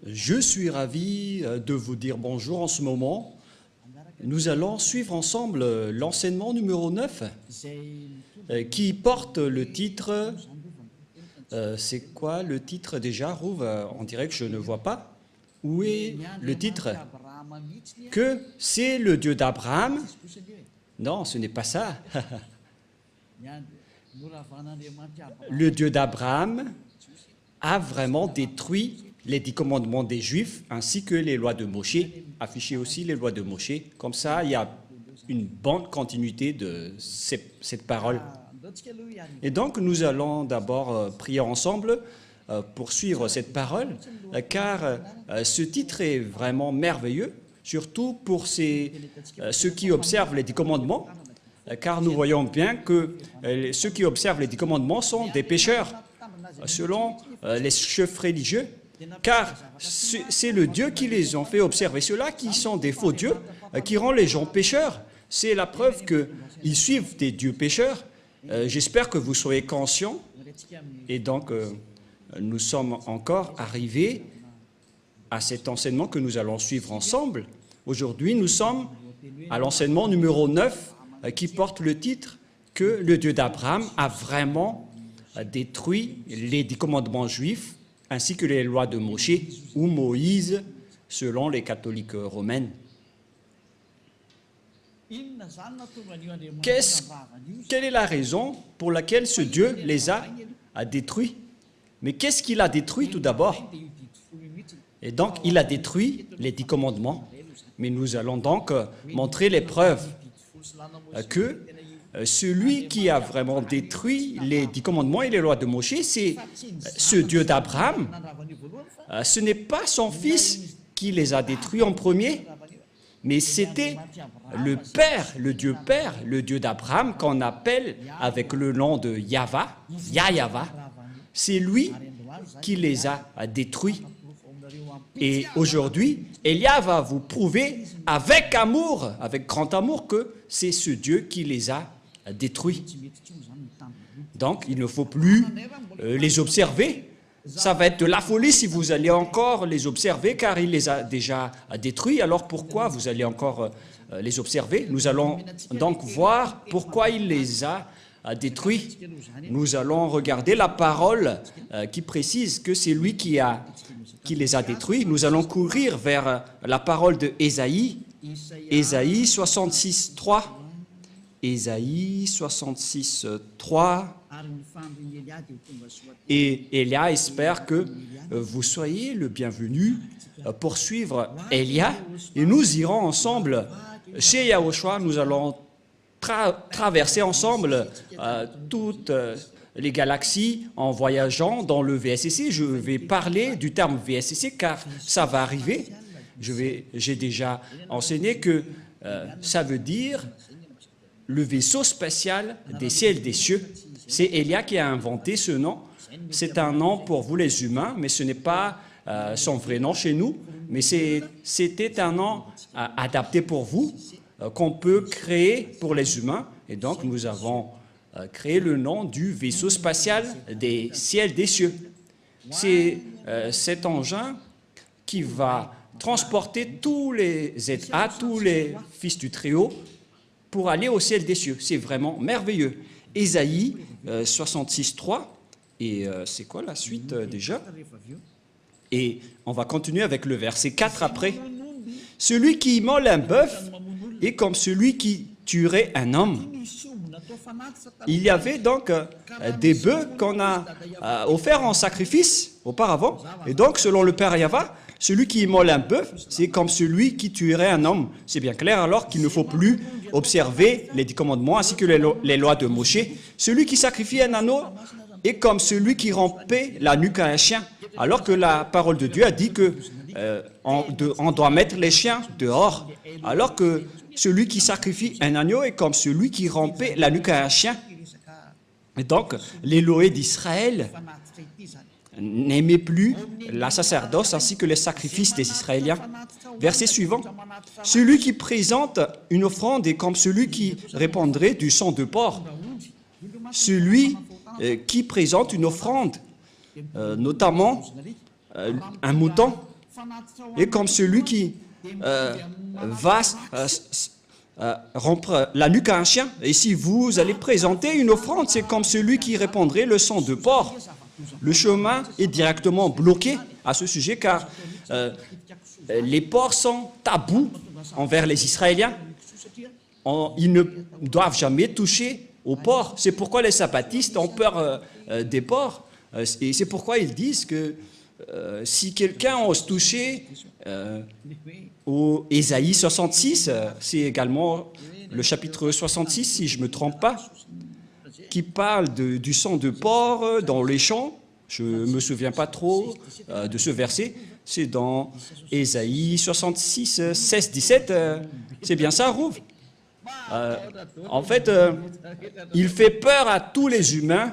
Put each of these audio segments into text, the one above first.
Je suis ravi de vous dire bonjour en ce moment. Nous allons suivre ensemble l'enseignement numéro 9 qui porte le titre... c'est quoi le titre déjà, Rouve? On dirait que je ne vois pas. Où est le titre? Que c'est le Dieu d'Abraham? Non, ce n'est pas ça. Le Dieu d'Abraham a vraiment détruit les 10 commandements des Juifs ainsi que les lois de Moshe, afficher aussi les lois de Moshe. Comme ça, il y a une bonne continuité de cette parole. Et donc, nous allons d'abord prier ensemble pour suivre cette parole, car ce titre est vraiment merveilleux, surtout pour ceux qui observent les 10 commandements, car nous voyons bien que ceux qui observent les 10 commandements sont des pécheurs, selon les chefs religieux, car c'est le Dieu qui les a fait observer. Ceux-là qui sont des faux dieux, qui rendent les gens pécheurs, c'est la preuve qu'ils suivent des dieux pécheurs. J'espère que vous soyez conscients. Et donc, nous sommes encore arrivés à cet enseignement que nous allons suivre ensemble. Aujourd'hui, nous sommes à l'enseignement numéro 9 qui porte le titre que le Dieu d'Abraham a vraiment détruit les 10 commandements juifs ainsi que les lois de Moshe ou Moïse selon les catholiques romaines. Quelle est la raison pour laquelle ce Dieu les a détruits? Mais qu'est-ce qu'il a détruit tout d'abord? Et donc, il a détruit les 10 commandements. Mais nous allons donc montrer les preuves que celui qui a vraiment détruit les 10 commandements et les lois de Moshe, c'est ce Dieu d'Abraham. Ce n'est pas son fils qui les a détruits en premier, mais c'était le Père, le Dieu d'Abraham, qu'on appelle avec le nom de Yahva, Yahva. C'est lui qui les a détruits. Et aujourd'hui, Elia va vous prouver avec amour, avec grand amour, que c'est ce Dieu qui les a détruits. Donc, il ne faut plus les observer. Ça va être de la folie si vous allez encore les observer, car il les a déjà détruits. Alors pourquoi vous allez encore les observer? Nous allons donc voir pourquoi il les a détruits. Nous allons regarder la parole qui précise que c'est lui qui les a détruits. Nous allons courir vers la parole de Ésaïe, Ésaïe 66, 3. Ésaïe 66, 3. Et Elia espère que vous soyez le bienvenu pour suivre Elia. Et nous irons ensemble chez Yahushua. Nous allons traverser ensemble toutes les galaxies en voyageant dans le VSCC. Je vais parler du terme VSCC car ça va arriver. J'ai déjà enseigné que ça veut dire le vaisseau spatial des ciels et des cieux. C'est Elia qui a inventé ce nom. C'est un nom pour vous les humains, mais ce n'est pas son vrai nom chez nous. Mais c'était un nom adapté pour vous, qu'on peut créer pour les humains. Et donc, nous avons créé le nom du vaisseau spatial des ciels des cieux. C'est cet engin qui va transporter tous les ZA, tous les fils du Très-Haut, pour aller au ciel des cieux. C'est vraiment merveilleux. Ésaïe 66, 3. Et c'est quoi la suite déjà? Et on va continuer avec le verset 4 après. Celui qui immole un bœuf est comme celui qui tuerait un homme. Il y avait donc des bœufs qu'on a offerts en sacrifice auparavant. Et donc, selon le Père Yahva, celui qui immole un bœuf, c'est comme celui qui tuerait un homme. C'est bien clair alors qu'il ne faut plus observer les 10 commandements ainsi que les lois de Moshe. Celui qui sacrifie un anneau est comme celui qui rompait la nuque à un chien. Alors que la parole de Dieu a dit que on doit mettre les chiens dehors. Alors que celui qui sacrifie un agneau est comme celui qui rompait la nuque à un chien. Et donc, l'Élohé d'Israël n'aimait plus la sacerdoce ainsi que les sacrifices des Israéliens. Verset suivant. Celui qui présente une offrande est comme celui qui répandrait du sang de porc. Celui qui présente une offrande, notamment un mouton, est comme celui qui va rompre la nuque à un chien. Et si vous allez présenter une offrande, c'est comme celui qui répandrait le sang de porc. Le chemin est directement bloqué à ce sujet car les porcs sont tabous envers les Israéliens. Ils ne doivent jamais toucher aux porcs. C'est pourquoi les sabbatistes ont peur des porcs. Et c'est pourquoi ils disent que si quelqu'un ose toucher au Ésaïe 66, c'est également le chapitre 66, si je ne me trompe pas, qui parle du sang de porc dans les champs. Je ne me souviens pas trop de ce verset. C'est dans Ésaïe 66, 16, 17. C'est bien ça, Rouv? En fait, il fait peur à tous les humains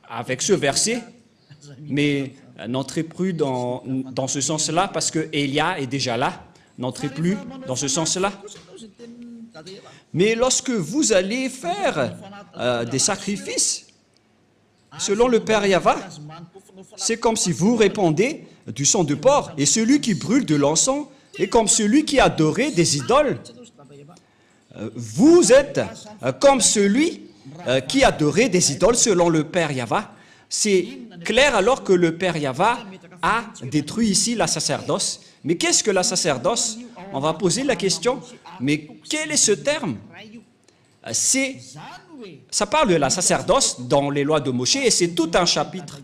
avec ce verset, mais n'entrez plus dans ce sens-là parce que Élia est déjà là. N'entrez plus dans ce sens-là. Mais lorsque vous allez faire des sacrifices, selon le Père Yahva, c'est comme si vous répandez du sang de porc, et celui qui brûle de l'encens est comme celui qui adorait des idoles. Vous êtes comme celui qui adorait des idoles selon le Père Yahva. C'est clair alors que le Père Yahva a détruit ici la sacerdoce. Mais qu'est-ce que la sacerdoce? On va poser la question, mais quel est ce terme? Ça parle de la sacerdoce dans les lois de Moïse et c'est tout un chapitre.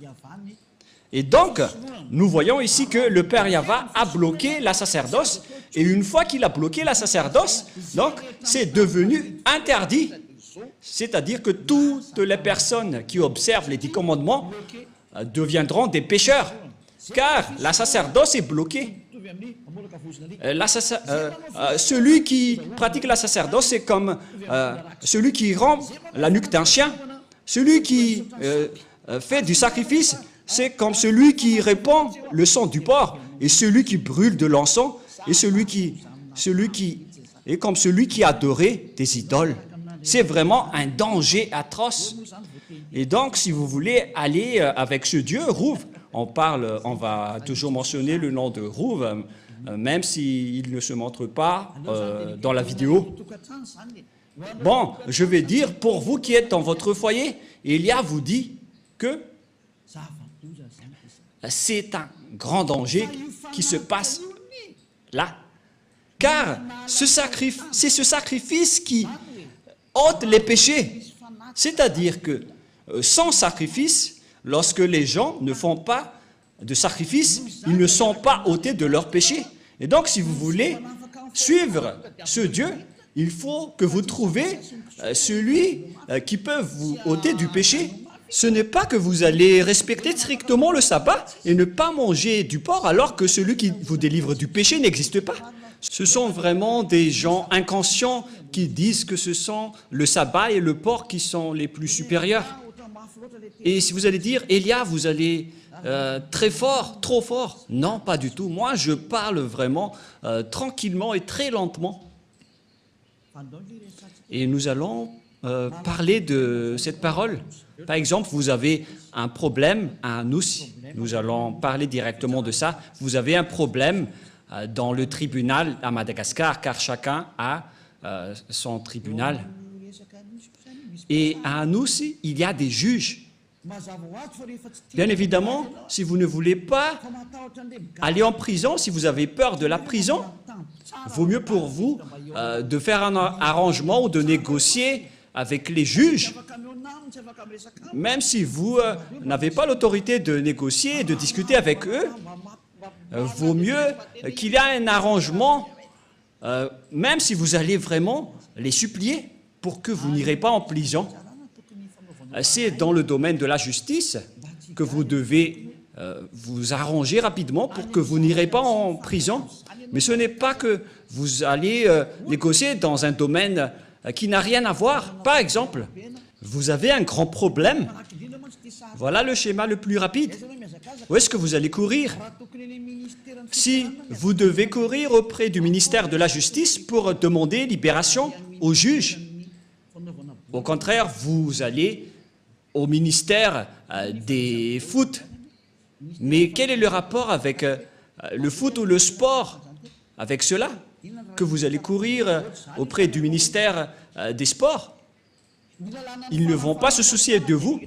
Et donc, nous voyons ici que le Père Yahva a bloqué la sacerdoce. Et une fois qu'il a bloqué la sacerdoce, donc c'est devenu interdit. C'est-à-dire que toutes les personnes qui observent les 10 commandements deviendront des pécheurs, car la sacerdoce est bloquée. Celui qui pratique la sacerdoce, c'est comme celui qui rompt la nuque d'un chien. Celui qui fait du sacrifice, c'est comme celui qui répand le sang du porc. Et celui qui brûle de l'encens, et celui qui est comme celui qui adorait des idoles. C'est vraiment un danger atroce. Et donc, si vous voulez aller avec ce Dieu, Rouv, on va toujours mentionner le nom de Rouv, même s'il ne se montre pas dans la vidéo. Bon, je vais dire, pour vous qui êtes dans votre foyer, Élia vous dit que c'est un grand danger qui se passe là. Car c'est ce sacrifice qui ôte les péchés. C'est-à-dire que sans sacrifice, lorsque les gens ne font pas de sacrifice, ils ne sont pas ôtés de leurs péchés. Et donc, si vous voulez suivre ce Dieu, il faut que vous trouviez celui qui peut vous ôter du péché. Ce n'est pas que vous allez respecter strictement le sabbat et ne pas manger du porc alors que celui qui vous délivre du péché n'existe pas. Ce sont vraiment des gens inconscients qui disent que ce sont le sabbat et le porc qui sont les plus supérieurs. Et si vous allez dire, Élia, vous allez très fort, trop fort. Non, pas du tout. Moi, je parle vraiment tranquillement et très lentement. Et nous allons parler de cette parole. Par exemple, vous avez un problème à Anous. Nous allons parler directement de ça. Vous avez un problème dans le tribunal à Madagascar, car chacun a son tribunal. Et à Anous, il y a des juges. Bien évidemment, si vous ne voulez pas aller en prison, si vous avez peur de la prison, vaut mieux pour vous de faire un arrangement ou de négocier avec les juges. Même si vous n'avez pas l'autorité de négocier et de discuter avec eux, vaut mieux qu'il y ait un arrangement, même si vous allez vraiment les supplier pour que vous n'irez pas en prison. C'est dans le domaine de la justice que vous devez vous arranger rapidement pour que vous n'irez pas en prison. Mais ce n'est pas que vous allez négocier dans un domaine qui n'a rien à voir. Par exemple, vous avez un grand problème. Voilà le schéma le plus rapide. Où est-ce que vous allez courir? Si vous devez courir auprès du ministère de la Justice pour demander libération au juge, au contraire, vous allez au ministère des foot. Mais quel est le rapport avec le foot ou le sport avec cela, que vous allez courir auprès du ministère des Sports. Ils ne vont pas se soucier de vous.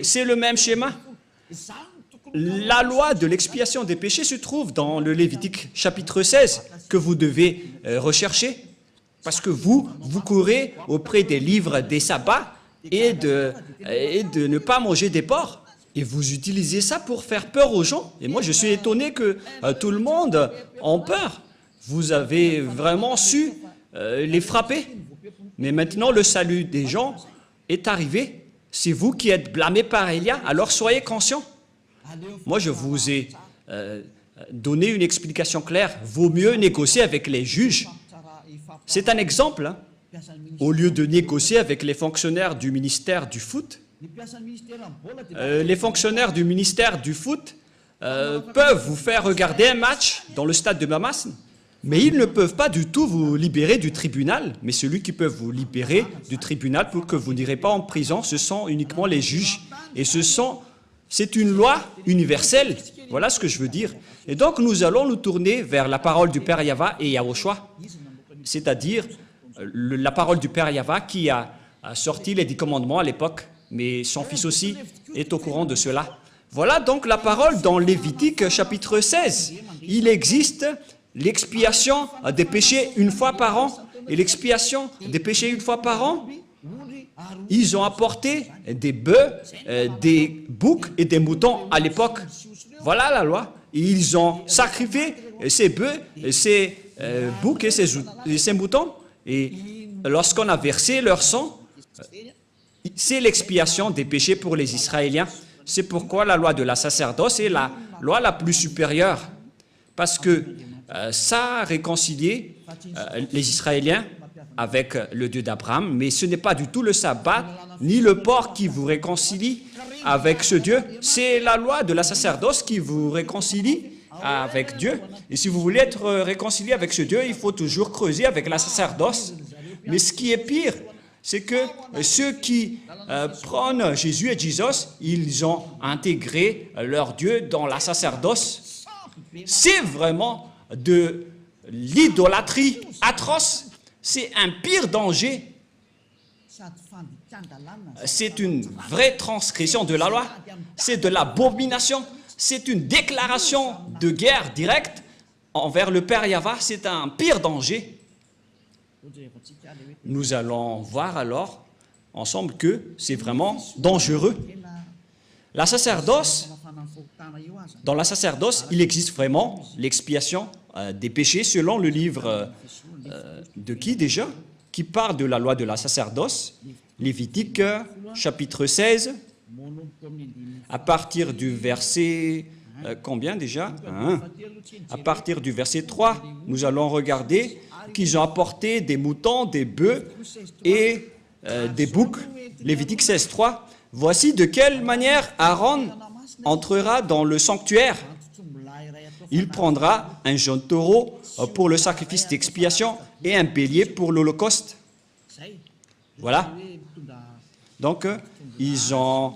C'est le même schéma. La loi de l'expiation des péchés se trouve dans le Lévitique chapitre 16 que vous devez rechercher parce que vous courez auprès des livres des sabbats et de ne pas manger des porcs. Et vous utilisez ça pour faire peur aux gens. Et moi, je suis étonné que tout le monde ait peur. Vous avez vraiment su les frapper. Mais maintenant, le salut des gens est arrivé. C'est vous qui êtes blâmés par Élia, alors soyez conscients. Moi, je vous ai donné une explication claire. Vaut mieux négocier avec les juges. C'est un exemple. Hein. Au lieu de négocier avec les fonctionnaires du ministère du foot, les fonctionnaires du ministère du foot peuvent vous faire regarder un match dans le stade de Mamas, mais ils ne peuvent pas du tout vous libérer du tribunal. Mais celui qui peut vous libérer du tribunal pour que vous n'irez pas en prison, ce sont uniquement les juges. Et c'est une loi universelle. Voilà ce que je veux dire. Et donc, nous allons nous tourner vers la parole du Père Yahva et Yahushua, c'est-à-dire la parole du Père Yahva qui a sorti les 10 commandements à l'époque, mais son fils aussi est au courant de cela. Voilà donc la parole dans Lévitique chapitre 16. Il existe l'expiation des péchés une fois par an. Et l'expiation des péchés une fois par an, ils ont apporté des bœufs, des boucs et des moutons à l'époque. Voilà la loi. Et ils ont sacrifié ces bœufs, ces boucs et ces moutons. Et lorsqu'on a versé leur sang, c'est l'expiation des péchés pour les Israéliens. C'est pourquoi la loi de la sacerdoce est la loi la plus supérieure. Parce que ça a réconcilié les Israéliens avec le Dieu d'Abraham, mais ce n'est pas du tout le sabbat ni le porc qui vous réconcilie avec ce Dieu. C'est la loi de la sacerdoce qui vous réconcilie avec Dieu. Et si vous voulez être réconcilié avec ce Dieu, il faut toujours creuser avec la sacerdoce. Mais ce qui est pire, c'est que ceux qui prônent Jésus et Jesus, ils ont intégré leur Dieu dans la sacerdoce. C'est vraiment de l'idolâtrie atroce. C'est un pire danger. C'est une vraie transgression de la loi. C'est de l'abomination. C'est une déclaration de guerre directe envers le Père Yahva. C'est un pire danger. Nous allons voir alors ensemble que c'est vraiment dangereux. La sacerdoce, dans la sacerdoce, il existe vraiment l'expiation des péchés selon le livre de qui déjà? Qui parle de la loi de la sacerdoce, Lévitique chapitre 16, à partir du verset, combien déjà? À partir du verset 3, nous allons regarder qu'ils ont apporté des moutons, des bœufs et des boucs. Lévitique 16, 3. Voici de quelle manière Aaron entrera dans le sanctuaire. Il prendra un jeune taureau pour le sacrifice d'expiation et un bélier pour l'holocauste. Voilà. Donc, ils ont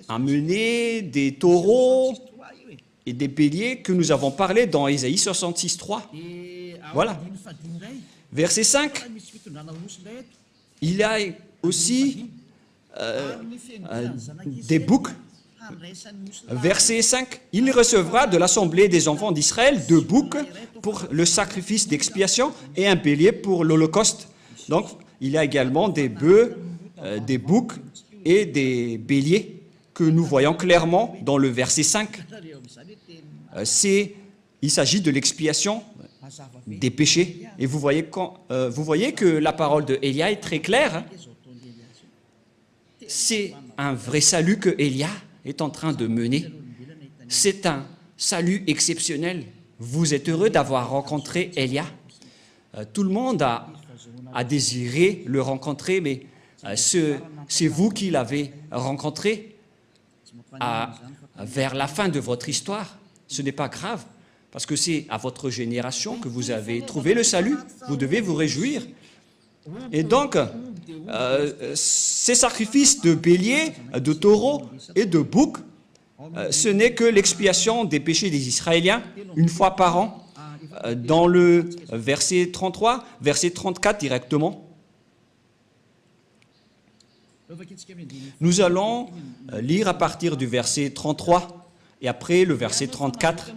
amené des taureaux et des béliers que nous avons parlé dans Ésaïe 66, 3. Voilà. Verset 5. Il y a aussi des boucs. Verset 5. Il recevra de l'assemblée des enfants d'Israël 2 boucs pour le sacrifice d'expiation et un bélier pour l'holocauste. Donc, il y a également des bœufs, des boucs et des béliers que nous voyons clairement dans le verset 5. Il s'agit de l'expiation des péchés. Et vous voyez que la parole de Élia est très claire. C'est un vrai salut que Élia est en train de mener. C'est un salut exceptionnel. Vous êtes heureux d'avoir rencontré Élia. Tout le monde a désiré le rencontrer, mais c'est vous qui l'avez rencontré vers la fin de votre histoire. Ce n'est pas grave, parce que c'est à votre génération que vous avez trouvé le salut. Vous devez vous réjouir. Et donc, ces sacrifices de béliers, de taureaux et de boucs ce n'est que l'expiation des péchés des Israéliens, une fois par an, dans le verset 33, verset 34 directement. Nous allons lire à partir du verset 33 et après le verset 34.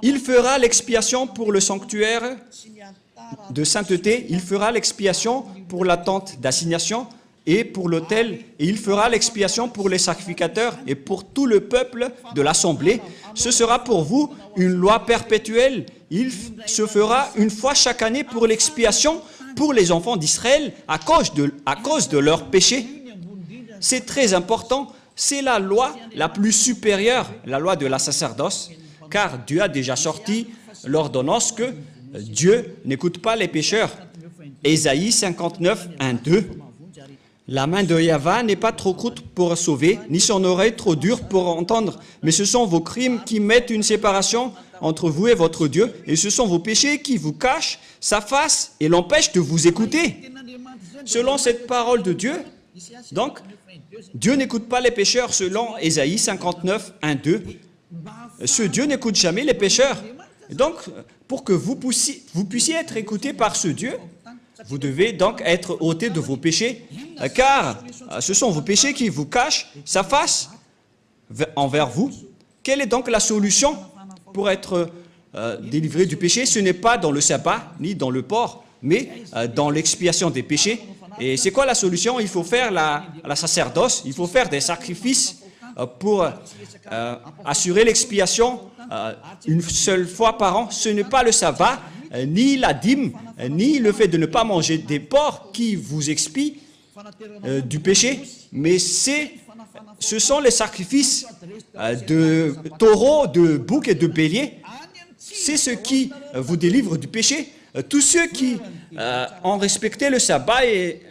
Il fera l'expiation pour le sanctuaire de sainteté, il fera l'expiation pour la tente d'assignation et pour l'autel, et il fera l'expiation pour les sacrificateurs et pour tout le peuple de l'assemblée. Ce sera pour vous une loi perpétuelle. Il se fera une fois chaque année pour l'expiation pour les enfants d'Israël à cause de leurs péchés. C'est très important. C'est la loi la plus supérieure, la loi de la sacerdoce, car Dieu a déjà sorti l'ordonnance que Dieu n'écoute pas les pécheurs. Ésaïe 59, 1, 2. La main de Yahvé n'est pas trop courte pour sauver, ni son oreille trop dure pour entendre, mais ce sont vos crimes qui mettent une séparation entre vous et votre Dieu, et ce sont vos péchés qui vous cachent sa face et l'empêchent de vous écouter. Selon cette parole de Dieu, donc, Dieu n'écoute pas les pécheurs selon Ésaïe 59, 1, 2. Ce Dieu n'écoute jamais les pécheurs. Donc, pour que vous puissiez être écoutés par ce Dieu, vous devez donc être ôtés de vos péchés, car ce sont vos péchés qui vous cachent sa face envers vous. Quelle est donc la solution pour être délivré du péché? Ce n'est pas dans le sabbat, ni dans le port, mais dans l'expiation des péchés. Et c'est quoi la solution? Il faut faire la sacerdoce, il faut faire des sacrifices pour assurer l'expiation une seule fois par an. Ce n'est pas le sabbat, ni la dîme, ni le fait de ne pas manger des porcs qui vous expient du péché, mais ce sont les sacrifices de taureaux, de boucs et de béliers. C'est ce qui vous délivre du péché. Tous ceux qui ont respecté le sabbat et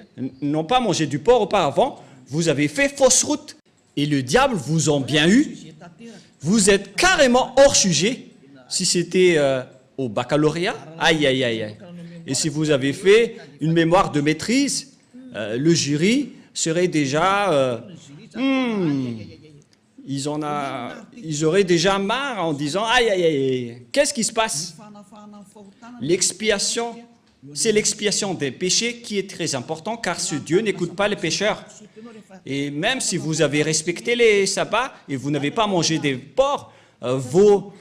n'ont pas mangé du porc auparavant, vous avez fait fausse route et le diable vous a bien eu. Vous êtes carrément hors sujet. Si c'était au baccalauréat, aïe, aïe, aïe, aïe. Et si vous avez fait une mémoire de maîtrise, le jury serait déjà... ils auraient déjà marre en disant « Aïe, aïe, aïe, qu'est-ce qui se passe ?» L'expiation, c'est l'expiation des péchés qui est très important, car ce Dieu n'écoute pas les pécheurs. Et même si vous avez respecté les sabbats et vous n'avez pas mangé des porcs, vos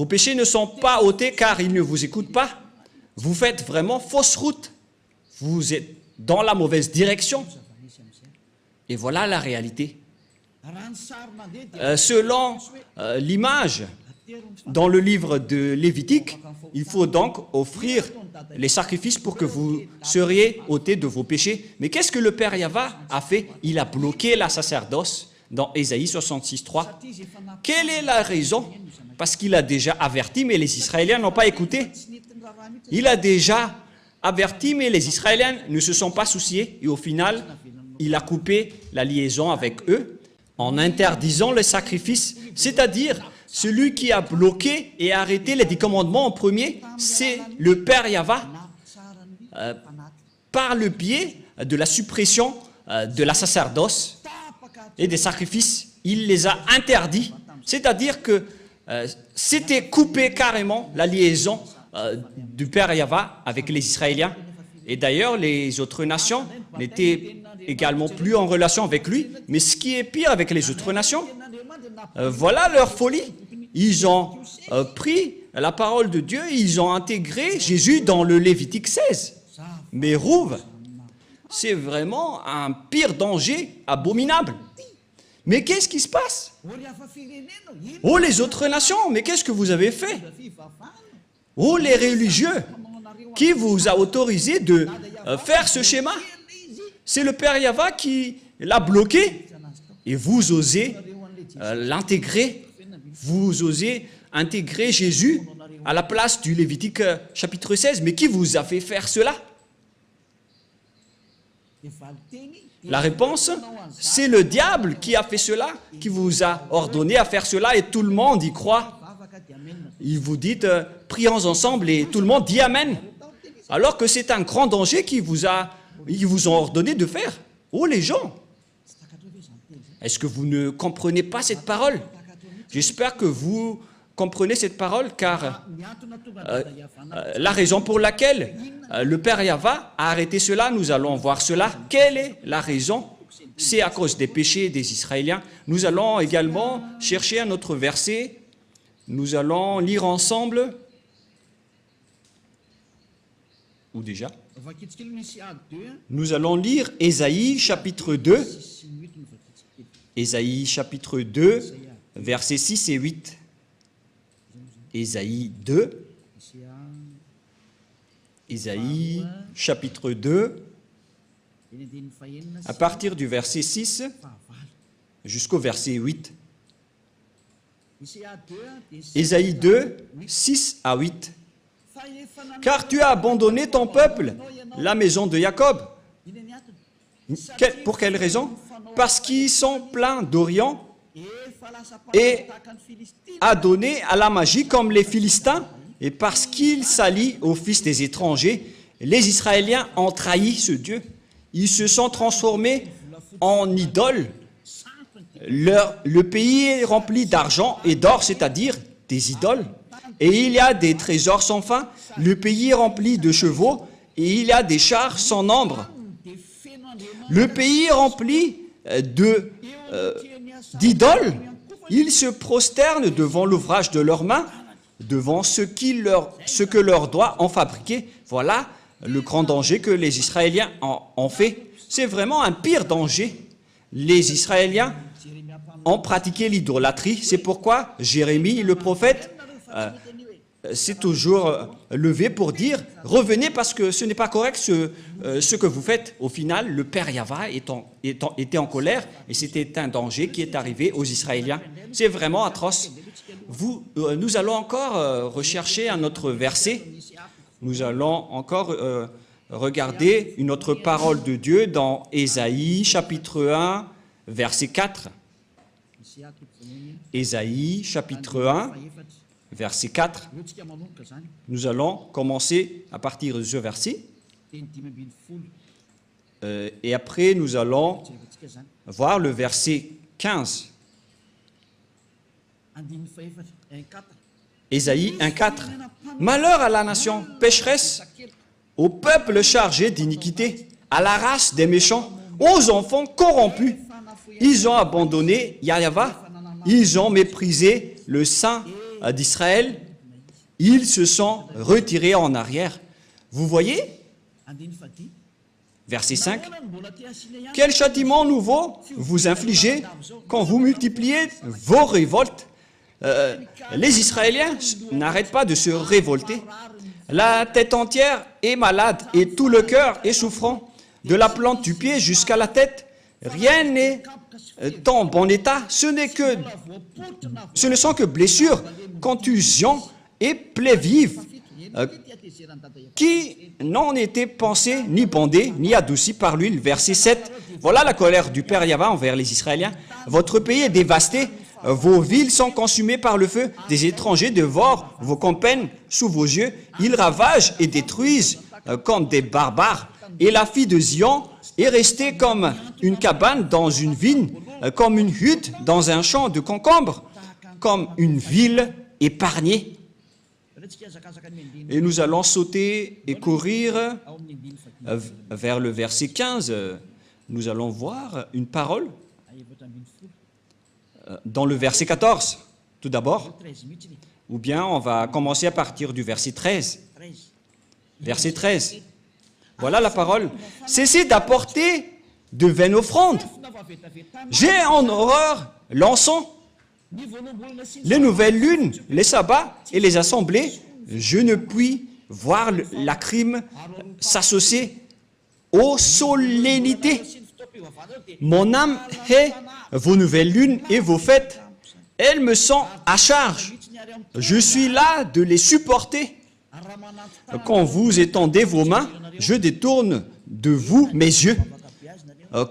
péchés ne sont pas ôtés car il ne vous écoute pas. Vous faites vraiment fausse route. Vous êtes dans la mauvaise direction. Et voilà la réalité. Selon l'image dans le livre de Lévitique, il faut donc offrir les sacrifices pour que vous seriez ôtés de vos péchés. Mais qu'est-ce que le Père Yahvé a fait? Il a bloqué la sacerdoce dans Ésaïe 66, 3. Quelle est la raison? Parce qu'il a déjà averti, mais les Israéliens n'ont pas écouté. Il a déjà averti, mais les Israéliens ne se sont pas souciés. Et au final, il a coupé la liaison avec eux en interdisant les sacrifices. C'est-à-dire, celui qui a bloqué et arrêté les 10 commandements en premier, c'est le Père Yahvé, par le biais de la suppression de la sacerdoce et des sacrifices. Il les a interdits. C'est-à-dire que c'était coupé carrément la liaison du Père Yahvé avec les Israéliens. Et d'ailleurs, les autres nations n'étaient également plus en relation avec lui. Mais ce qui est pire avec les autres nations, voilà leur folie. Ils ont pris la parole de Dieu, ils ont intégré Jésus dans le Lévitique 16. Mais Rouve, c'est vraiment un pire danger abominable. Mais qu'est-ce qui se passe? Oh, les autres nations, mais qu'est-ce que vous avez fait? Oh, les religieux, qui vous a autorisé de faire ce schéma? C'est le Père Yahvé qui l'a bloqué. Et vous osez l'intégrer. Vous osez intégrer Jésus à la place du Lévitique chapitre 16. Mais qui vous a fait faire cela? La réponse, c'est le diable qui a fait cela, qui vous a ordonné à faire cela et tout le monde y croit. Il vous dit, prions ensemble et tout le monde dit Amen. Alors que c'est un grand danger qu'ils vous ont ordonné de faire. Oh les gens, Est-ce que vous ne comprenez pas cette parole? J'espère que vous comprenez cette parole, car la raison pour laquelle le Père Yahva a arrêté cela, nous allons voir cela. Quelle est la raison? C'est à cause des péchés des Israéliens. Nous allons également chercher un autre verset. Nous allons lire ensemble. Ou déjà? Nous allons lire Ésaïe chapitre 2. Ésaïe chapitre 2, versets 6 et 8. Ésaïe 2. Ésaïe chapitre 2, à partir du verset 6 jusqu'au verset 8. Ésaïe 2, 6 à 8. Car tu as abandonné ton peuple, la maison de Jacob. Pour quelle raison? Parce qu'ils sont pleins d'Orient et adonnés à la magie comme les Philistins, et parce qu'ils s'allient aux fils des étrangers, les Israéliens ont trahi ce Dieu. Ils se sont transformés en idoles. Le pays est rempli d'argent et d'or, c'est-à-dire des idoles. Et il y a des trésors sans fin. Le pays est rempli de chevaux et il y a des chars sans nombre. Le pays est rempli d'idoles. Ils se prosternent devant l'ouvrage de leurs mains, devant ce que leurs doigts ont fabriqué. Voilà le grand danger que les Israéliens ont fait. C'est vraiment un pire danger. Les Israéliens ont pratiqué l'idolâtrie. C'est pourquoi Jérémie, le prophète, s'est toujours levé pour dire « Revenez parce que ce n'est pas correct ce que vous faites. » Au final, le Père Yahva était en colère et c'était un danger qui est arrivé aux Israéliens. C'est vraiment atroce. Nous allons encore rechercher un autre verset. Nous allons encore regarder une autre parole de Dieu dans Ésaïe, chapitre 1, verset 4. Ésaïe, chapitre 1, verset 4. Nous allons commencer à partir de ce verset. Et après, nous allons voir le verset 15. Ésaïe 1, 4. Malheur à la nation pécheresse, au peuple chargé d'iniquité, à la race des méchants, aux enfants corrompus. Ils ont abandonné Yahva, ils ont méprisé le Saint d'Israël, ils se sont retirés en arrière. Vous voyez? Verset 5. Quel châtiment nouveau vous infligez quand vous multipliez vos révoltes? Les Israéliens n'arrêtent pas de se révolter. La tête entière est malade et tout le cœur est souffrant. De la plante du pied jusqu'à la tête, rien n'est en bon état. Ce ne sont que blessures, contusions et plaies vives qui n'ont été pensées, ni bandées, ni adoucies par l'huile. Verset 7. Voilà la colère du Père Yahva envers les Israéliens. Votre pays est dévasté. Vos villes sont consumées par le feu. Des étrangers dévorent vos campagnes sous vos yeux. Ils ravagent et détruisent comme des barbares. Et la fille de Zion est restée comme une cabane dans une vigne, comme une hutte dans un champ de concombres, comme une ville épargnée. Et nous allons sauter et courir vers le verset 15. Nous allons voir une parole dans le verset 14, tout d'abord. Ou bien on va commencer à partir du verset 13. Verset 13. Voilà la parole. Cessez d'apporter de vaines offrandes. J'ai en horreur l'encens, les nouvelles lunes, les sabbats et les assemblées. Je ne puis voir la crime s'associer aux solennités. Mon âme hait vos nouvelles lunes et vos fêtes. Elles me sont à charge. Je suis là de les supporter. Quand vous étendez vos mains, je détourne de vous mes yeux.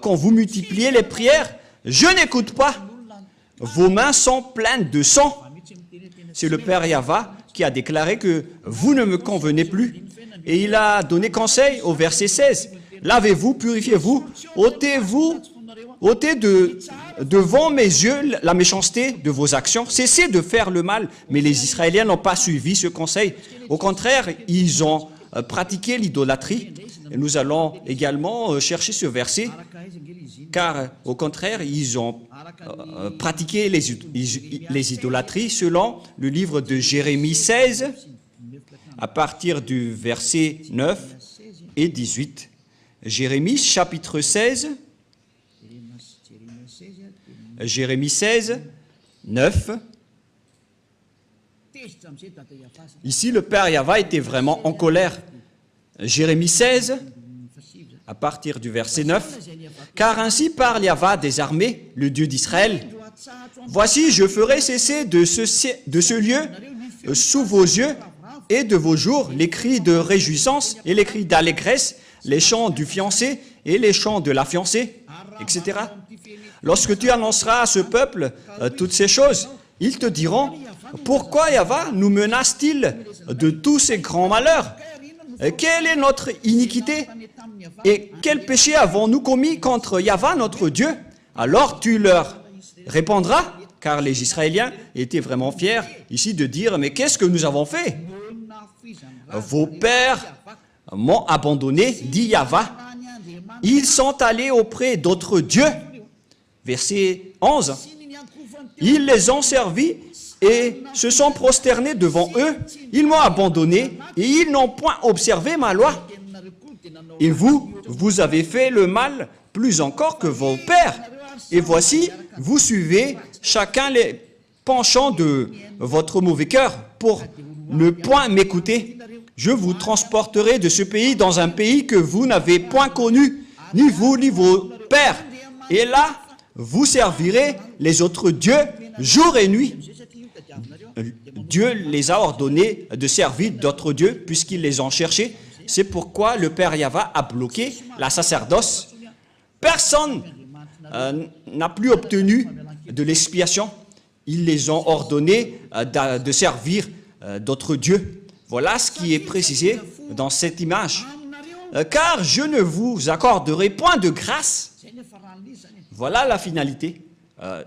Quand vous multipliez les prières, je n'écoute pas. Vos mains sont pleines de sang. C'est le Père Yahva qui a déclaré que vous ne me convenez plus. Et il a donné conseil au verset 16. Lavez-vous, purifiez-vous, ôtez devant mes yeux la méchanceté de vos actions. Cessez de faire le mal. Mais les Israéliens n'ont pas suivi ce conseil. Au contraire, ils ont pratiqué l'idolâtrie. Et nous allons également chercher ce verset, car au contraire, ils ont pratiqué les idolâtries selon le livre de Jérémie 16, à partir du verset 9 et 18. Jérémie chapitre 16, Jérémie 16, 9. Ici, le père Yahva était vraiment en colère. Jérémie 16, à partir du verset 9. « Car ainsi parle Yahva des armées, le Dieu d'Israël. Voici, je ferai cesser de ce lieu, sous vos yeux et de vos jours, les cris de réjouissance et les cris d'allégresse, les chants du fiancé et les chants de la fiancée, etc. Lorsque tu annonceras à ce peuple toutes ces choses, ils te diront, pourquoi Yahva nous menace-t-il de tous ces grands malheurs? Quelle est notre iniquité? Et quel péché avons-nous commis contre Yahva, notre Dieu? Alors tu leur répondras, car les Israéliens étaient vraiment fiers ici de dire, mais qu'est-ce que nous avons fait? Vos pères m'ont abandonné, dit Yahva. Ils sont allés auprès d'autres dieux. Verset 11. Ils les ont servis et se sont prosternés devant eux. Ils m'ont abandonné et ils n'ont point observé ma loi. Et vous avez fait le mal plus encore que vos pères. Et voici, vous suivez chacun les penchants de votre mauvais cœur pour ne point m'écouter. Je vous transporterai de ce pays dans un pays que vous n'avez point connu, ni vous ni vos pères. Et là, vous servirez les autres dieux jour et nuit. Dieu les a ordonnés de servir d'autres dieux puisqu'ils les ont cherchés. C'est pourquoi le père Yahva a bloqué la sacerdoce. Personne n'a plus obtenu de l'expiation. Ils les ont ordonnés de servir d'autres dieux. Voilà ce qui est précisé dans cette image. Car je ne vous accorderai point de grâce. Voilà la finalité.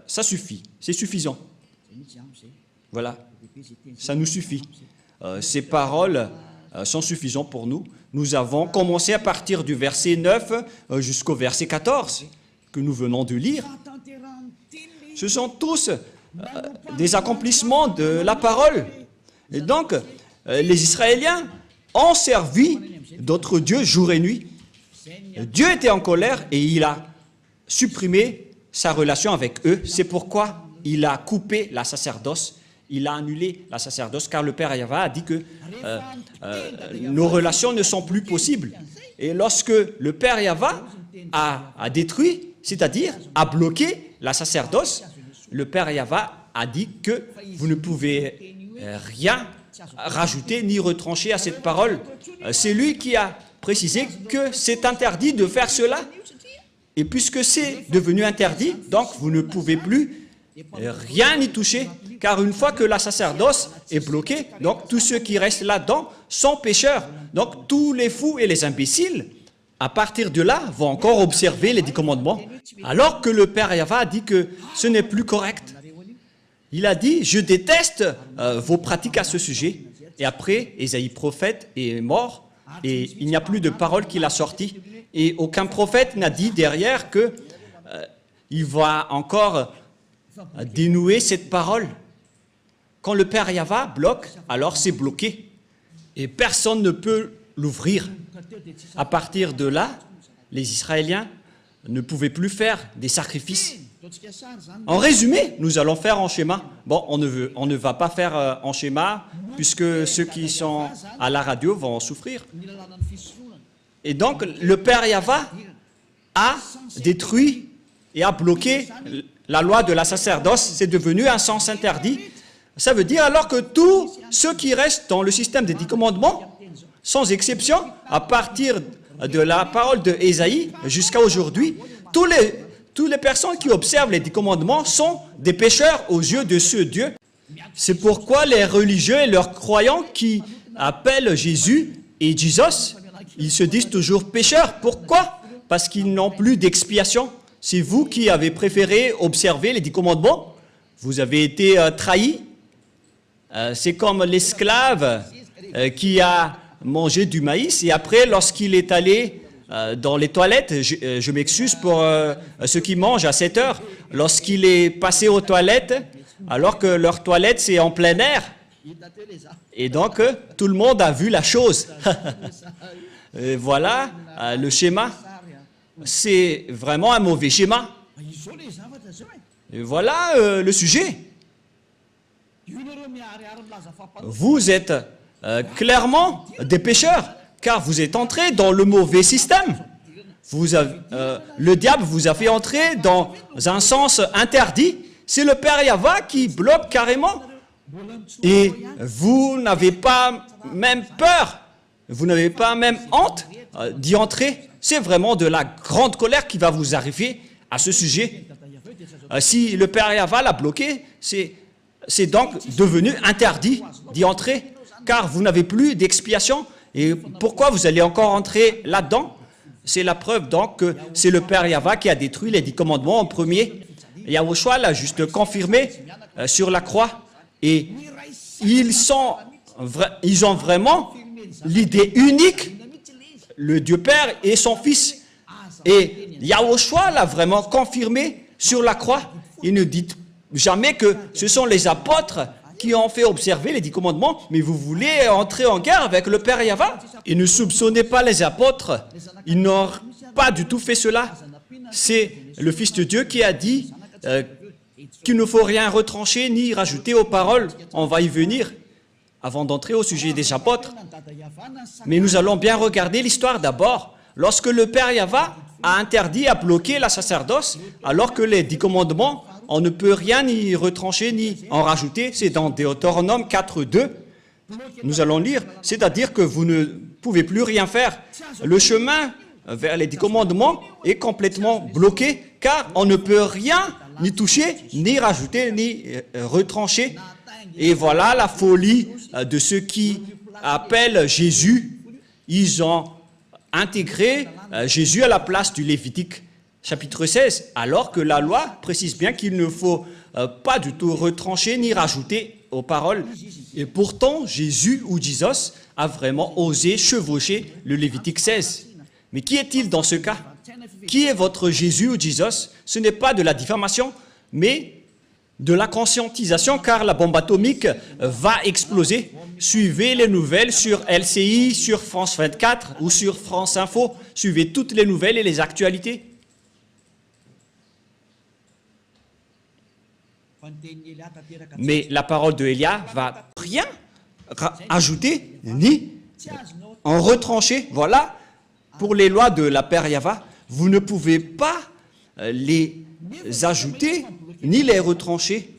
Ça suffit, c'est suffisant. Voilà, ça nous suffit. Ces paroles sont suffisantes pour nous. Nous avons commencé à partir du verset 9 jusqu'au verset 14 que nous venons de lire. Ce sont tous des accomplissements de la parole. Et donc, les Israéliens ont servi d'autres dieux jour et nuit. Dieu était en colère et il a supprimé sa relation avec eux. C'est pourquoi il a coupé la sacerdoce. Il a annulé la sacerdoce car le père Yahva a dit que nos relations ne sont plus possibles. Et lorsque le père Yahva a détruit, c'est-à-dire a bloqué la sacerdoce, le père Yahva a dit que vous ne pouvez rien rajouter ni retrancher à cette parole. C'est lui qui a précisé que c'est interdit de faire cela. Et puisque c'est devenu interdit, donc vous ne pouvez plus rien y toucher. Car une fois que la sacerdoce est bloquée, donc tous ceux qui restent là-dedans sont pécheurs. Donc tous les fous et les imbéciles, à partir de là, vont encore observer les 10 commandements. Alors que le père Yahva a dit que ce n'est plus correct. Il a dit, je déteste vos pratiques à ce sujet. Et après, Ésaïe prophète est mort et il n'y a plus de parole qu'il a sortie. Et aucun prophète n'a dit derrière que il va encore dénouer cette parole. Quand le père Yahva bloque, alors c'est bloqué. Et personne ne peut l'ouvrir. À partir de là, les Israéliens ne pouvaient plus faire des sacrifices. En résumé, nous allons faire en schéma. Bon, on ne va pas faire en schéma, puisque ceux qui sont à la radio vont souffrir. Et donc, le père Yahva a détruit et a bloqué la loi de la sacerdoce. C'est devenu un sens interdit. Ça veut dire alors que tous ceux qui restent dans le système des 10 commandements, sans exception, à partir de la parole de Ésaïe jusqu'à aujourd'hui, toutes les personnes qui observent les 10 commandements sont des pécheurs aux yeux de ce Dieu. C'est pourquoi les religieux et leurs croyants qui appellent Jésus et Jesus, ils se disent toujours pécheurs. Pourquoi? Parce qu'ils n'ont plus d'expiation. C'est vous qui avez préféré observer les 10 commandements. Vous avez été trahi. C'est comme l'esclave qui a mangé du maïs et après, lorsqu'il est allé dans les toilettes, je m'excuse pour ceux qui mangent à 7 heures, lorsqu'il est passé aux toilettes, alors que leur toilette c'est en plein air, et donc tout le monde a vu la chose. Et voilà le schéma, c'est vraiment un mauvais schéma. Et voilà le sujet. Vous êtes clairement des pécheurs, car vous êtes entrés dans le mauvais système. Le diable vous a fait entrer dans un sens interdit. C'est le Père Yahva qui bloque carrément. Et vous n'avez pas même peur, vous n'avez pas même honte d'y entrer. C'est vraiment de la grande colère qui va vous arriver à ce sujet. Si le Père Yahva l'a bloqué, c'est donc devenu interdit d'y entrer, car vous n'avez plus d'expiation. Et pourquoi vous allez encore entrer là-dedans? C'est la preuve donc que c'est le Père Yahva qui a détruit les 10 commandements en premier. Yahushua l'a juste confirmé sur la croix. Et ils ont vraiment l'idée unique, le Dieu Père et son Fils. Et Yahushua l'a vraiment confirmé sur la croix. Il ne dit jamais que ce sont les apôtres qui ont fait observer les 10 commandements, mais vous voulez entrer en guerre avec le Père Yahva. Et ne soupçonnez pas les apôtres, ils n'ont pas du tout fait cela. C'est le Fils de Dieu qui a dit qu'il ne faut rien retrancher ni rajouter aux paroles. On va y venir avant d'entrer au sujet des apôtres. Mais nous allons bien regarder l'histoire d'abord. Lorsque le Père Yahva a interdit, a bloqué la sacerdoce, alors que les 10 commandements, on ne peut rien ni retrancher ni en rajouter. C'est dans Deutéronome 4.2. Nous allons lire, c'est-à-dire que vous ne pouvez plus rien faire. Le chemin vers les 10 commandements est complètement bloqué, car on ne peut rien ni toucher, ni rajouter, ni retrancher. Et voilà la folie de ceux qui appellent Jésus. Ils ont intégré Jésus à la place du Lévitique, chapitre 16, alors que la loi précise bien qu'il ne faut pas du tout retrancher ni rajouter aux paroles. Et pourtant, Jésus ou Jesus a vraiment osé chevaucher le Lévitique 16. Mais qui est-il dans ce cas? Qui est votre Jésus ou Jesus? Ce n'est pas de la diffamation, mais de la conscientisation, car la bombe atomique va exploser. Suivez les nouvelles sur LCI, sur France 24 ou sur France Info. Suivez toutes les nouvelles et les actualités. Mais la parole de Élia va rien ajouter ni en retrancher. Voilà, pour les lois de la Père Yahva, vous ne pouvez pas les ajouter ni les retrancher.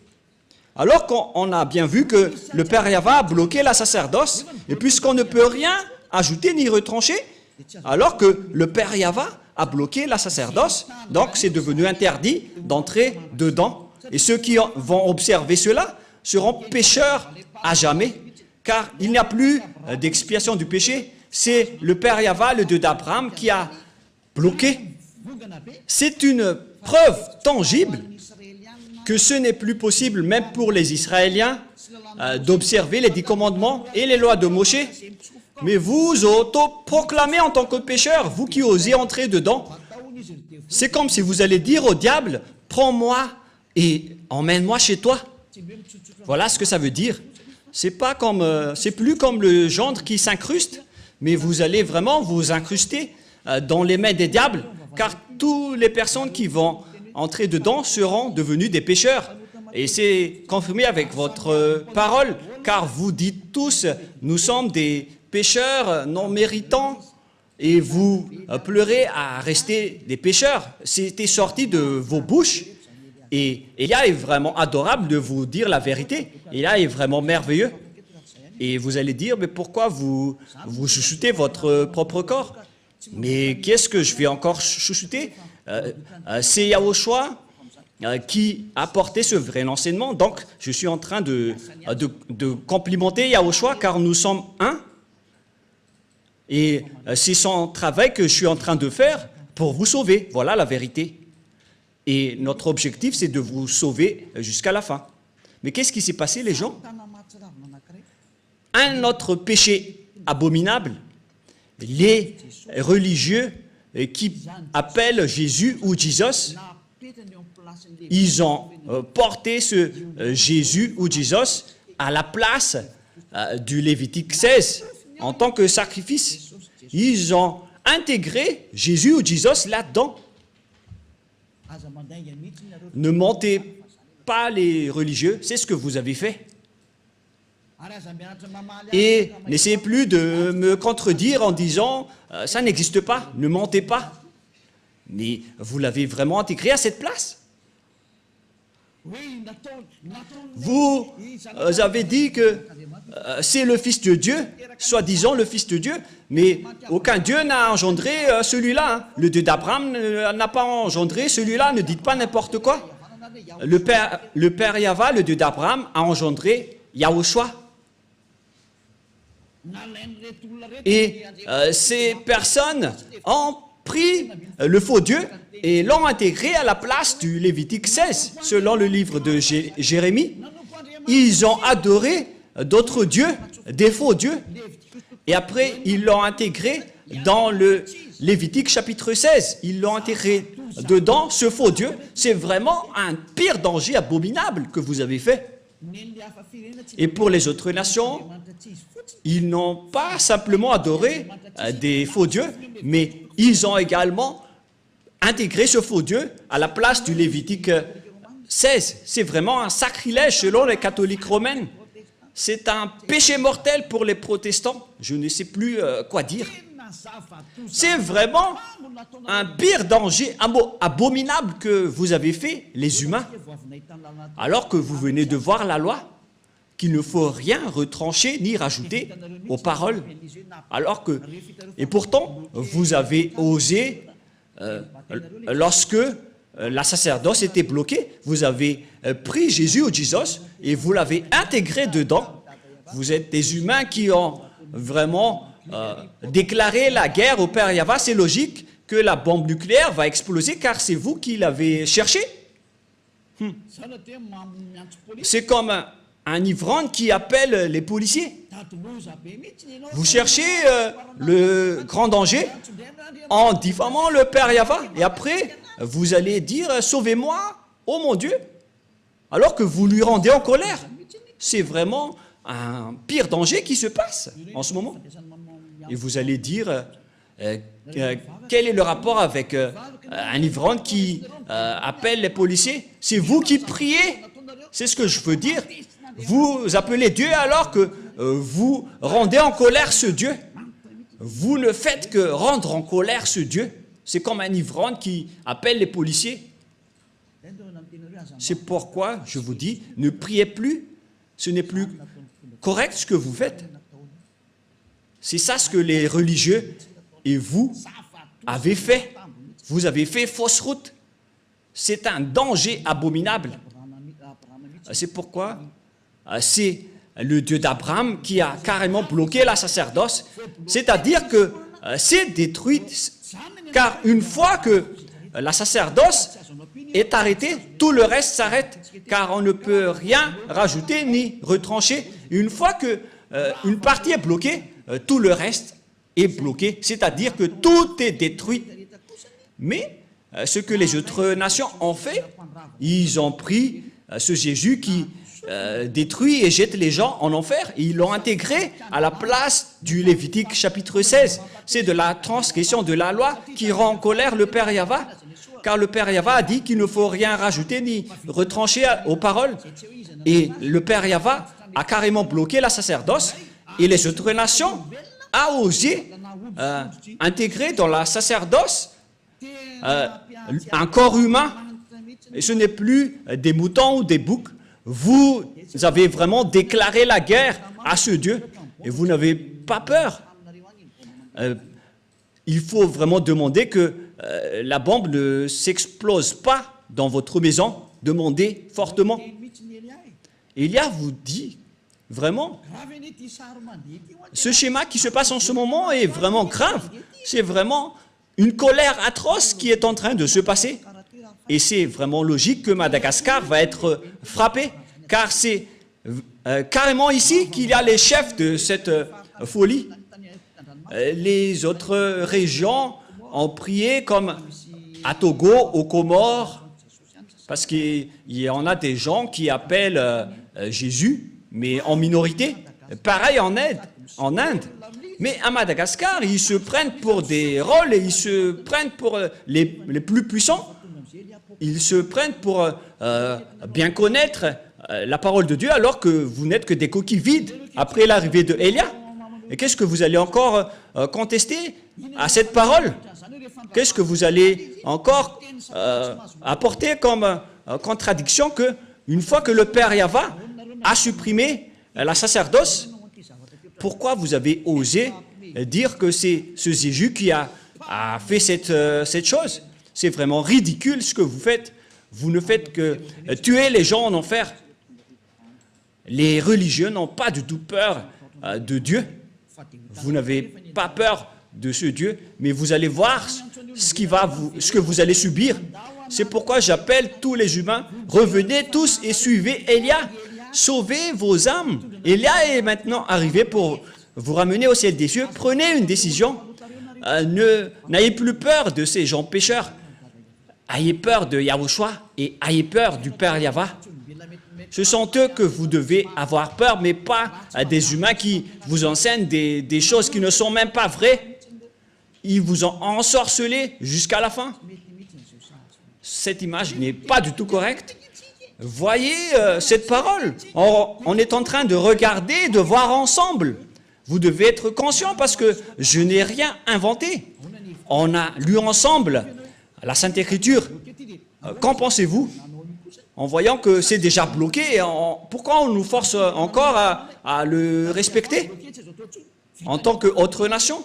Alors qu'on a bien vu que le Père Yahva a bloqué la sacerdoce, et puisqu'on ne peut rien ajouter ni retrancher, alors que le Père Yahva a bloqué la sacerdoce, donc c'est devenu interdit d'entrer dedans. Et ceux qui vont observer cela seront pécheurs à jamais, car il n'y a plus d'expiation du péché. C'est le Père Yahva, le Dieu d'Abraham, qui a bloqué. C'est une preuve tangible que ce n'est plus possible, même pour les Israéliens, d'observer les 10 commandements et les lois de Moshe. Mais vous auto-proclamez en tant que pécheur, vous qui osez entrer dedans. C'est comme si vous allez dire au diable, prends-moi et emmène-moi chez toi. Voilà ce que ça veut dire. C'est plus comme le gendre qui s'incruste, mais vous allez vraiment vous incruster dans les mains des diables, car toutes les personnes qui vont entrer dedans seront devenus des pécheurs. Et c'est confirmé avec votre parole, car vous dites tous, nous sommes des pécheurs non méritants, et vous pleurez à rester des pécheurs. C'était sorti de vos bouches. Et Elia est vraiment adorable de vous dire la vérité. Elia est vraiment merveilleux. Et vous allez dire, mais pourquoi vous chouchoutez votre propre corps? Mais qu'est-ce que je vais encore chouchouter? C'est Yahushua qui a porté ce vrai enseignement. Donc, je suis en train de complimenter Yahushua, car nous sommes un. Et c'est son travail que je suis en train de faire pour vous sauver. Voilà la vérité. Et notre objectif, c'est de vous sauver jusqu'à la fin. Mais qu'est-ce qui s'est passé, les gens? Un autre péché abominable, les religieux qui appellent Jésus ou Jesus, ils ont porté ce Jésus ou Jesus à la place du Lévitique 16 en tant que sacrifice. Ils ont intégré Jésus ou Jesus là-dedans. Ne mentez pas les religieux, c'est ce que vous avez fait. Et n'essayez plus de me contredire en disant « ça n'existe pas, ne mentez pas ». Mais vous l'avez vraiment intégré à cette place. Vous avez dit que c'est le Fils de Dieu, soi-disant le Fils de Dieu, mais aucun Dieu n'a engendré celui-là. Hein. Le Dieu d'Abraham n'a pas engendré celui-là, ne dites pas n'importe quoi. Le Père Yahva, le Dieu d'Abraham, a engendré Yahushua. Et ces personnes ont pris le faux Dieu et l'ont intégré à la place du Lévitique 16, selon le livre de Jérémie. Ils ont adoré d'autres dieux, des faux dieux, et après ils l'ont intégré dans le Lévitique chapitre 16. Ils l'ont intégré dedans, ce faux Dieu. C'est vraiment un pire danger abominable que vous avez fait. Et pour les autres nations, ils n'ont pas simplement adoré des faux dieux, mais ils ont également intégré ce faux Dieu à la place du Lévitique 16. C'est vraiment un sacrilège selon les catholiques romains. C'est un péché mortel pour les protestants. Je ne sais plus quoi dire. C'est vraiment un pire danger abominable que vous avez fait, les humains, alors que vous venez de voir la loi, qu'il ne faut rien retrancher ni rajouter aux paroles. Et pourtant, vous avez osé, lorsque la sacerdoce était bloquée, vous avez pris Jésus ou Jesus et vous l'avez intégré dedans. Vous êtes des humains qui ont vraiment déclaré la guerre au Père Yahva. C'est logique que la bombe nucléaire va exploser car c'est vous qui l'avez cherché. C'est comme un ivrogne qui appelle les policiers. Vous cherchez le grand danger en diffamant le Père Yahva. Et après, vous allez dire « Sauvez-moi, oh mon Dieu !» alors que vous lui rendez en colère. C'est vraiment un pire danger qui se passe en ce moment. Et vous allez dire quel est le rapport avec un ivrogne qui appelle les policiers? C'est vous qui priez. C'est ce que je veux dire. Vous appelez Dieu alors que vous rendez en colère ce Dieu. Vous ne faites que rendre en colère ce Dieu. C'est comme un ivrogne qui appelle les policiers. C'est pourquoi je vous dis, ne priez plus. Ce n'est plus correct ce que vous faites. C'est ça ce que les religieux et vous avez fait. Vous avez fait fausse route. C'est un danger abominable. C'est pourquoi c'est le Dieu d'Abraham qui a carrément bloqué la sacerdoce. C'est-à-dire que c'est détruit. Car une fois que la sacerdoce est arrêtée, tout le reste s'arrête. Car on ne peut rien rajouter ni retrancher. Une fois qu'une partie est bloquée, tout le reste est bloqué. C'est-à-dire que tout est détruit. Mais ce que les autres nations ont fait, ils ont pris ce Jésus qui détruit et jette les gens en enfer. Et ils l'ont intégré à la place du Lévitique chapitre 16. C'est de la transgression de la loi qui rend en colère le Père Yahva. Car le Père Yahva a dit qu'il ne faut rien rajouter ni retrancher aux paroles. Et le Père Yahva a carrément bloqué la sacerdoce. Et les autres nations ont osé intégrer dans la sacerdoce un corps humain. Et ce n'est plus des moutons ou des boucs. Vous avez vraiment déclaré la guerre à ce Dieu. Et vous n'avez pas peur. Il faut vraiment demander que la bombe ne s'explose pas dans votre maison. Demandez fortement. Élia vous dit vraiment, ce schéma qui se passe en ce moment est vraiment grave. C'est vraiment une colère atroce qui est en train de se passer. Et c'est vraiment logique que Madagascar va être frappé, car c'est carrément ici qu'il y a les chefs de cette folie. Les autres régions ont prié comme à Togo, aux Comores, parce qu'il y en a des gens qui appellent Jésus, mais en minorité. Pareil en Inde. Mais à Madagascar, ils se prennent pour des rôles et ils se prennent pour les plus puissants. Ils se prennent pour bien connaître la parole de Dieu, alors que vous n'êtes que des coquilles vides après l'arrivée de Élia. Et qu'est-ce que vous allez encore contester à cette parole? Qu'est-ce que vous allez encore apporter comme contradiction que une fois que le Père Yahva a supprimé la sacerdoce, pourquoi vous avez osé dire que c'est ce Jésus qui a fait cette chose? C'est vraiment ridicule ce que vous faites. Vous ne faites que tuer les gens en enfer. Les religieux n'ont pas du tout peur de Dieu. Vous n'avez pas peur de ce Dieu, mais vous allez voir ce que vous allez subir. C'est pourquoi j'appelle tous les humains, revenez tous et suivez Élia. Sauvez vos âmes. Élia est maintenant arrivé pour vous ramener au ciel des cieux. Prenez une décision. N'ayez plus peur de ces gens pécheurs. Ayez peur de Yahushua et ayez peur du Père Yahva. Ce sont eux que vous devez avoir peur, mais pas des humains qui vous enseignent des choses qui ne sont même pas vraies. Ils vous ont ensorcelé jusqu'à la fin. Cette image n'est pas du tout correcte. Voyez cette parole. On est en train de regarder, de voir ensemble. Vous devez être conscient parce que je n'ai rien inventé. On a lu ensemble la Sainte Écriture. Qu'en pensez-vous? En voyant que c'est déjà bloqué, pourquoi on nous force encore à le respecter en tant qu'autre nation?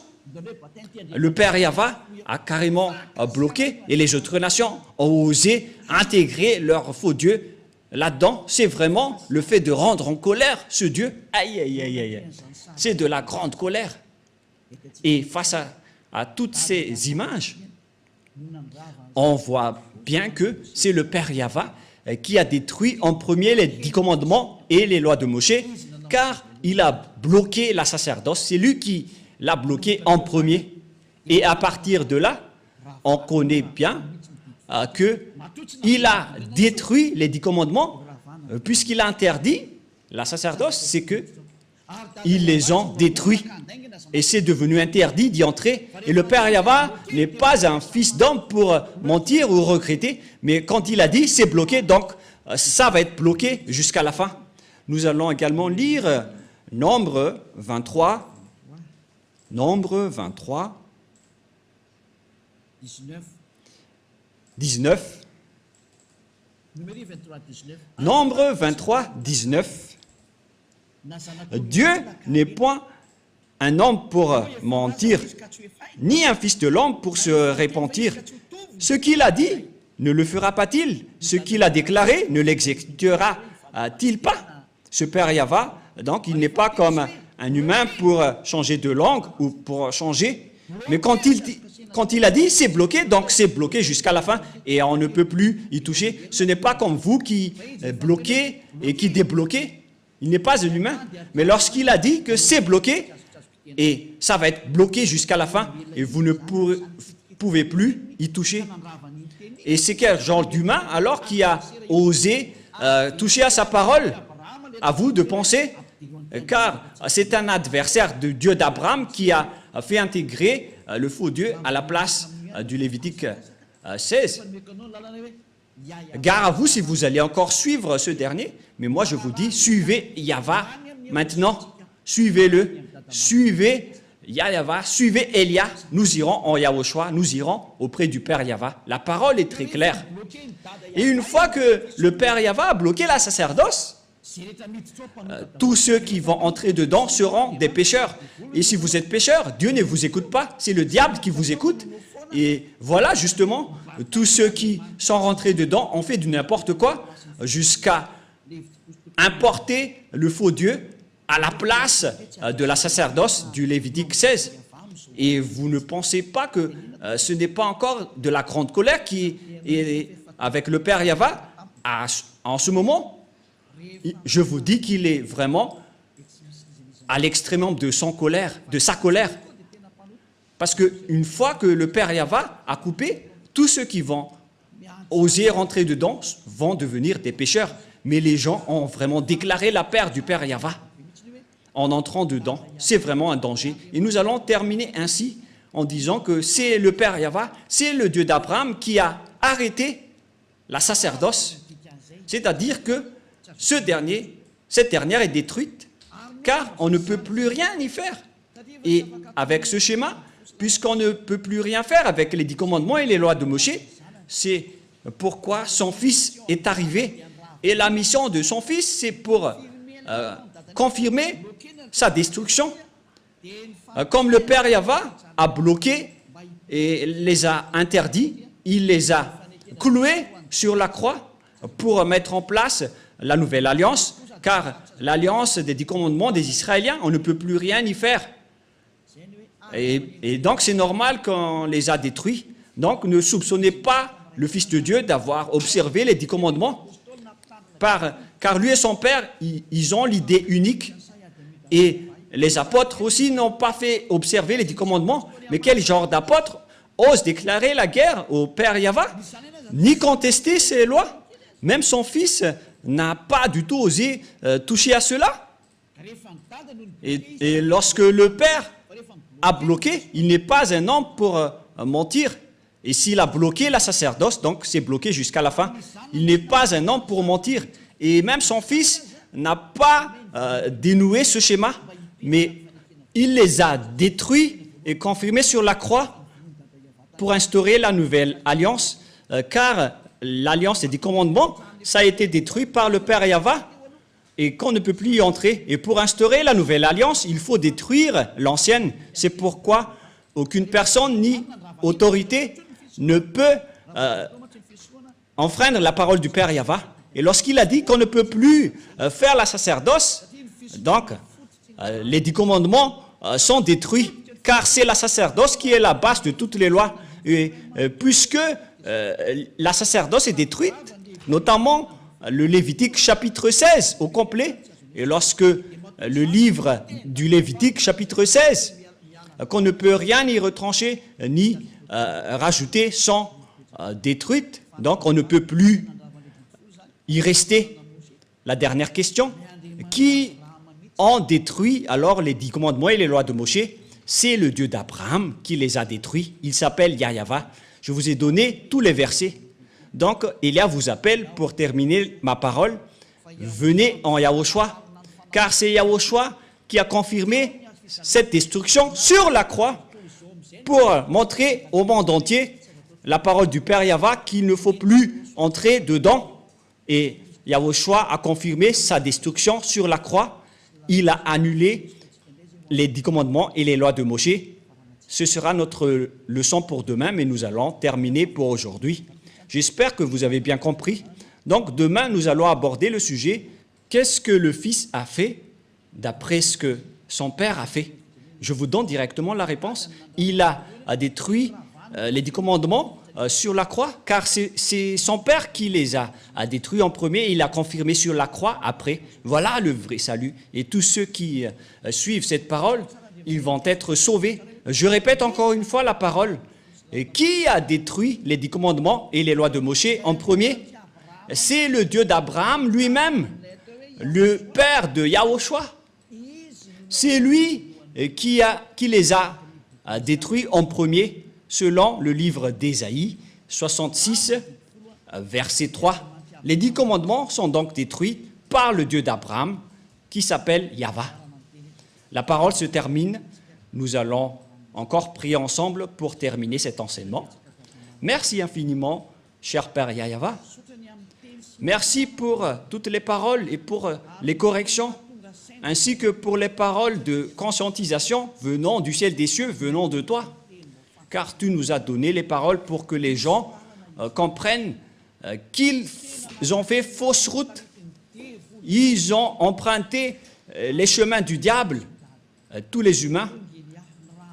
Le Père Yahva a carrément bloqué et les autres nations ont osé intégrer leur faux Dieu là-dedans. C'est vraiment le fait de rendre en colère ce Dieu. Aïe, aïe, aïe, aïe. C'est de la grande colère. Et face à toutes ces images, on voit bien que c'est le Père Yahva qui a détruit en premier les 10 commandements et les lois de Moshe, car il a bloqué la sacerdoce. C'est lui qui l'a bloqué en premier. Et à partir de là, on connaît bien qu'il a détruit les 10 commandements, puisqu'il a interdit la sacerdoce, c'est que ils les ont détruits. Et c'est devenu interdit d'y entrer. Et le Père Yahva n'est pas un fils d'homme pour mentir ou regretter, mais quand il a dit, c'est bloqué, donc ça va être bloqué jusqu'à la fin. Nous allons également lire Nombre 23. Nombre 23. 19. Nombre 23, 19. Dieu n'est point un homme pour mentir, ni un fils de l'homme pour se repentir. Ce qu'il a dit, ne le fera pas-il? Ce qu'il a déclaré, ne l'exécutera-t-il pas? Ce Père Yahva, donc, il n'est pas comme un humain pour changer de langue ou pour changer. Mais quand il a dit, c'est bloqué, donc c'est bloqué jusqu'à la fin et on ne peut plus y toucher. Ce n'est pas comme vous qui bloquez et qui débloquez. Il n'est pas un humain. Mais lorsqu'il a dit que c'est bloqué, et ça va être bloqué jusqu'à la fin, et vous ne pouvez plus y toucher. Et c'est quel genre d'humain alors qui a osé toucher à sa parole? À vous de penser, car c'est un adversaire de Dieu d'Abraham qui a fait intégrer le faux Dieu à la place du Lévitique 16. Gare à vous si vous allez encore suivre ce dernier, mais moi je vous dis, suivez Yahva maintenant, suivez-le, suivez Yahva, suivez Élia, nous irons en Yahushua, nous irons auprès du Père Yahva. La parole est très claire. Et une fois que le Père Yahva a bloqué la sacerdoce, tous ceux qui vont entrer dedans seront des pécheurs. Et si vous êtes pécheur, Dieu ne vous écoute pas, c'est le diable qui vous écoute. Et voilà justement, tous ceux qui sont rentrés dedans ont fait du n'importe quoi jusqu'à importer le faux Dieu à la place de la sacerdoce du Lévitique 16. Et vous ne pensez pas que ce n'est pas encore de la grande colère qui est avec le Père Yahva, en ce moment, je vous dis qu'il est vraiment à l'extrême de sa colère. Parce qu'une fois que le Père Yahva a coupé, tous ceux qui vont oser rentrer dedans vont devenir des pécheurs. Mais les gens ont vraiment déclaré la paix du Père Yahva en entrant dedans. C'est vraiment un danger. Et nous allons terminer ainsi en disant que c'est le Père Yahva, c'est le Dieu d'Abraham qui a arrêté la sacerdoce. C'est-à-dire que cette dernière est détruite, car on ne peut plus rien y faire. Et avec ce schéma, puisqu'on ne peut plus rien faire avec les 10 commandements et les lois de Moïse, c'est pourquoi son fils est arrivé. Et la mission de son fils, c'est pour confirmer sa destruction. Comme le Père Yahva a bloqué et les a interdits, il les a cloués sur la croix pour mettre en place la nouvelle alliance, car l'alliance des 10 commandements des Israéliens, on ne peut plus rien y faire. Et donc c'est normal qu'on les a détruits. Donc ne soupçonnez pas le Fils de Dieu d'avoir observé les 10 commandements, car lui et son Père, ils ont l'idée unique. Et les apôtres aussi n'ont pas fait observer les 10 commandements. Mais quel genre d'apôtre ose déclarer la guerre au Père Yahva, ni contester ses lois? Même son fils n'a pas du tout osé toucher à cela. Et lorsque le Père a bloqué, il n'est pas un homme pour mentir. Et s'il a bloqué la sacerdoce, donc c'est bloqué jusqu'à la fin, il n'est pas un homme pour mentir. Et même son fils n'a pas dénoué ce schéma, mais il les a détruits et confirmés sur la croix pour instaurer la nouvelle alliance, car l'alliance des 10 commandements, ça a été détruit par le Père Yahva et qu'on ne peut plus y entrer. Et pour instaurer la nouvelle alliance, il faut détruire l'ancienne. C'est pourquoi aucune personne ni autorité ne peut enfreindre la parole du Père Yahva. Et lorsqu'il a dit qu'on ne peut plus faire la sacerdoce, donc les 10 commandements sont détruits, car c'est la sacerdoce qui est la base de toutes les lois. Et puisque la sacerdoce est détruite, notamment le Lévitique chapitre 16 au complet, et lorsque le livre du Lévitique chapitre 16, qu'on ne peut rien y retrancher ni rajouter, sont détruites, donc on ne peut plus y rester. La dernière question, qui ont détruit alors les 10 commandements et les lois de Moïse? C'est le Dieu d'Abraham qui les a détruits. Il s'appelle Yahva. Je vous ai donné tous les versets. Donc, Élia vous appelle pour terminer ma parole. Venez en Yahushua, car c'est Yahushua qui a confirmé cette destruction sur la croix pour montrer au monde entier la parole du Père Yahva qu'il ne faut plus entrer dedans. Et Yahushua a confirmé sa destruction sur la croix. Il a annulé les 10 commandements et les lois de Moïse. Ce sera notre leçon pour demain, mais nous allons terminer pour aujourd'hui. J'espère que vous avez bien compris. Donc demain, nous allons aborder le sujet « Qu'est-ce que le Fils a fait d'après ce que son Père a fait ?» Je vous donne directement la réponse. Il a détruit les 10 commandements sur la croix, car c'est son Père qui les a détruits en premier, et il a confirmé sur la croix après. Voilà le vrai salut. Et tous ceux qui suivent cette parole, ils vont être sauvés. Je répète encore une fois la parole. Et qui a détruit les 10 commandements et les lois de Moïse en premier? C'est le Dieu d'Abraham lui-même, le Père de Yahushua. C'est lui qui les a détruits en premier, selon le livre d'Ésaïe 66, verset 3. Les 10 commandements sont donc détruits par le Dieu d'Abraham, qui s'appelle Yahva. La parole se termine. Nous allons encore prier ensemble pour terminer cet enseignement. Merci infiniment, cher Père Yahva. Merci pour toutes les paroles et pour les corrections, ainsi que pour les paroles de conscientisation venant du ciel des cieux, venant de toi. Car tu nous as donné les paroles pour que les gens comprennent qu'ils ont fait fausse route. Ils ont emprunté les chemins du diable, tous les humains.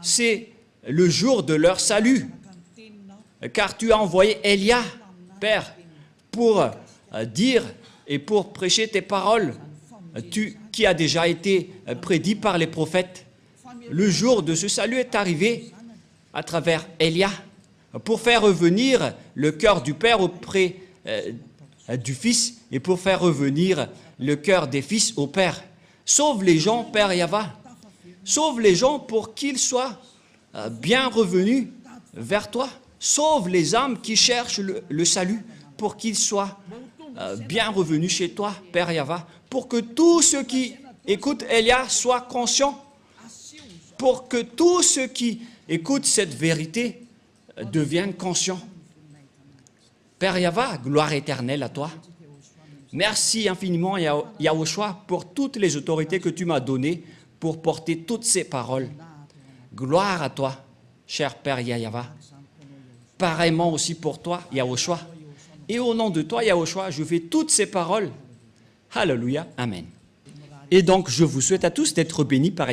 C'est le jour de leur salut, car tu as envoyé Élia, Père, pour dire et pour prêcher tes paroles qui a déjà été prédit par les prophètes. Le jour de ce salut est arrivé à travers Élia pour faire revenir le cœur du Père auprès du Fils et pour faire revenir le cœur des fils au Père. Sauve les gens, Père Yahva. Sauve les gens pour qu'ils soient bien revenus vers toi. Sauve les âmes qui cherchent le salut pour qu'ils soient bien revenus chez toi, Père Yahva. Pour que tous ceux qui écoutent Élia soient conscients. Pour que tous ceux qui écoutent cette vérité deviennent conscients. Père Yahva, gloire éternelle à toi. Merci infiniment, Yahushua, pour toutes les autorités que tu m'as données pour porter toutes ces paroles. Gloire à toi, cher Père Yahva. Pareillement aussi pour toi, Yahushua. Et au nom de toi, Yahushua, je fais toutes ces paroles. Alléluia, Amen. Et donc, je vous souhaite à tous d'être bénis par